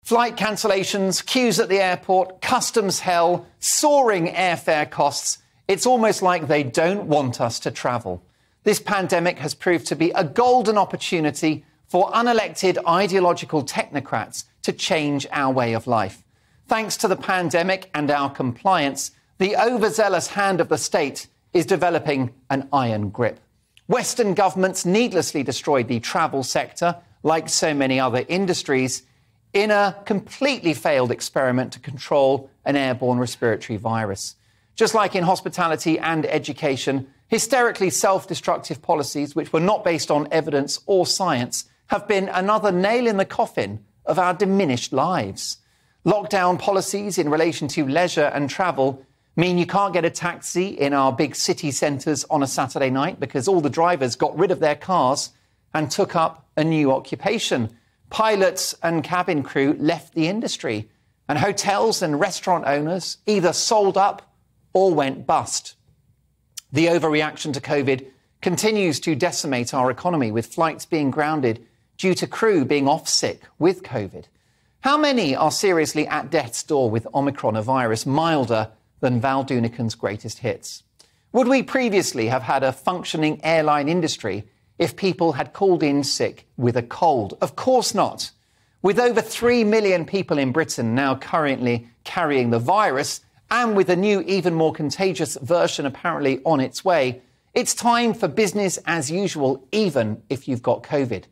Flight cancellations, queues at the airport, customs hell, soaring airfare costs. It's almost like they don't want us to travel. This pandemic has proved to be a golden opportunity for unelected ideological technocrats to change our way of life. Thanks to the pandemic and our compliance, the overzealous hand of the state is developing an iron grip. Western governments needlessly destroyed the travel sector, like so many other industries, in a completely failed experiment to control an airborne respiratory virus. Just like in hospitality and education, hysterically self-destructive policies which were not based on evidence or science have been another nail in the coffin of our diminished lives. Lockdown policies in relation to leisure and travel mean you can't get a taxi in our big city centres on a Saturday night because all the drivers got rid of their cars and took up a new occupation. Pilots and cabin crew left the industry, and hotels and restaurant owners either sold up or went bust. The overreaction to COVID continues to decimate our economy, with flights being grounded due to crew being off sick with COVID. How many are seriously at death's door with Omicron, a virus milder than Val Doonican's greatest hits? Would we previously have had a functioning airline industry if people had called in sick with a cold? Of course not. With over 3 million people in Britain now currently carrying the virus, and with a new, even more contagious version apparently on its way, it's time for business as usual, even if you've got COVID.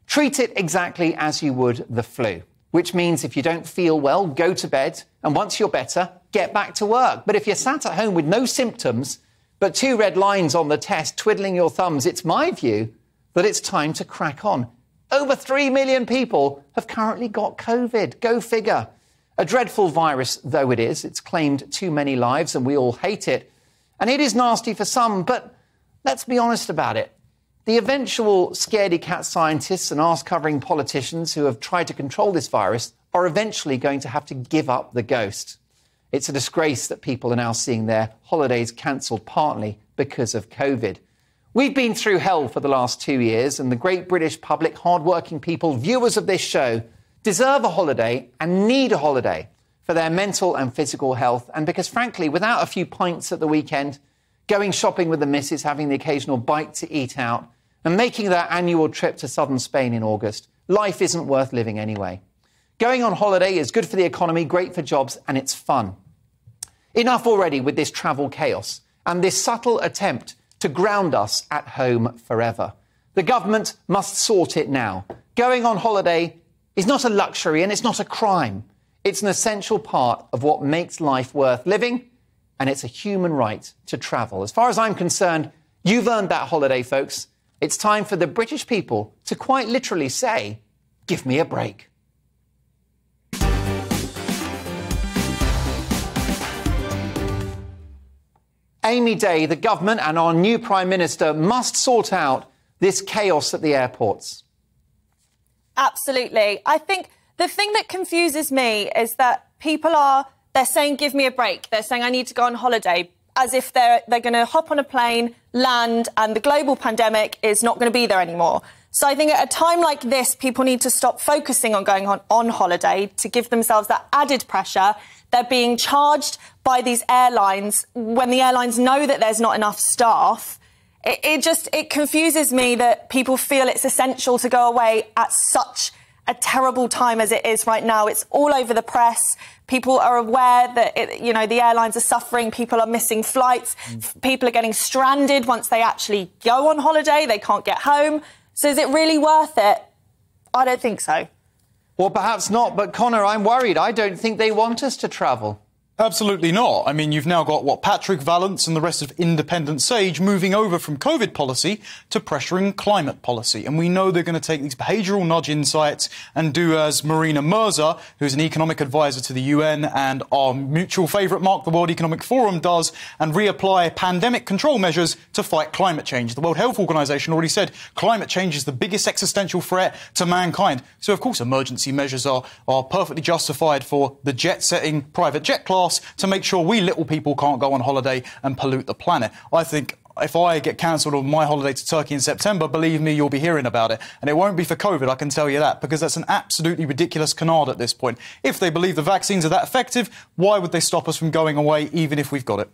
Treat it exactly as you would the flu, which means if you don't feel well, go to bed, and once you're better, get back to work. But if you're sat at home with no symptoms, but 2 red lines on the test, twiddling your thumbs, it's my view that it's time to crack on. Over 3 million people have currently got COVID. Go figure. A dreadful virus, though it is. It's claimed too many lives and we all hate it. And it is nasty for some, but let's be honest about it. The eventual scaredy-cat scientists and arse-covering politicians who have tried to control this virus are eventually going to have to give up the ghost. It's a disgrace that people are now seeing their holidays cancelled partly because of COVID. We've been through hell for the last 2 years, and the great British public, hard-working people, viewers of this show, deserve a holiday and need a holiday for their mental and physical health, and because, frankly, without a few pints at the weekend, going shopping with the missus, having the occasional bite to eat out, and making their annual trip to southern Spain in August, life isn't worth living anyway. Going on holiday is good for the economy, great for jobs, and it's fun. Enough already with this travel chaos and this subtle attempt to ground us at home forever. The government must sort it now. Going on holiday is not a luxury and it's not a crime. It's an essential part of what makes life worth living, and it's a human right to travel. As far as I'm concerned, you've earned that holiday, folks. It's time for the British people to quite literally say, give me a break. Amy Day, the government and our new Prime Minister must sort out this chaos at the airports. Absolutely. I think the thing that confuses me is that they're saying, give me a break. They're saying, I need to go on holiday, as if they're going to hop on a plane, land, and the global pandemic is not going to be there anymore. So I think at a time like this, people need to stop focusing on going on holiday to give themselves that added pressure. They're being charged by these airlines when the airlines know that there's not enough staff. It confuses me that people feel it's essential to go away at such a terrible time as it is right now. It's all over the press. People are aware that, the airlines are suffering. People are missing flights. People are getting stranded once they actually go on holiday. They can't get home. So is it really worth it? I don't think so. Well, perhaps not. But, Connor, I'm worried. I don't think they want us to travel. Absolutely not. I mean, you've now got, Patrick Vallance and the rest of Independent Sage moving over from COVID policy to pressuring climate policy. And we know they're going to take these behavioural nudge insights and do as Marina Mirza, who's an economic advisor to the UN and our mutual favourite Mark, the World Economic Forum, does, and reapply pandemic control measures to fight climate change. The World Health Organization already said climate change is the biggest existential threat to mankind. So, of course, emergency measures are perfectly justified for the jet-setting private jet class to make sure we little people can't go on holiday and pollute the planet. I think if I get cancelled on my holiday to Turkey in September, believe me, you'll be hearing about it. And it won't be for COVID, I can tell you that, because that's an absolutely ridiculous canard at this point. If they believe the vaccines are that effective, why would they stop us from going away even if we've got it?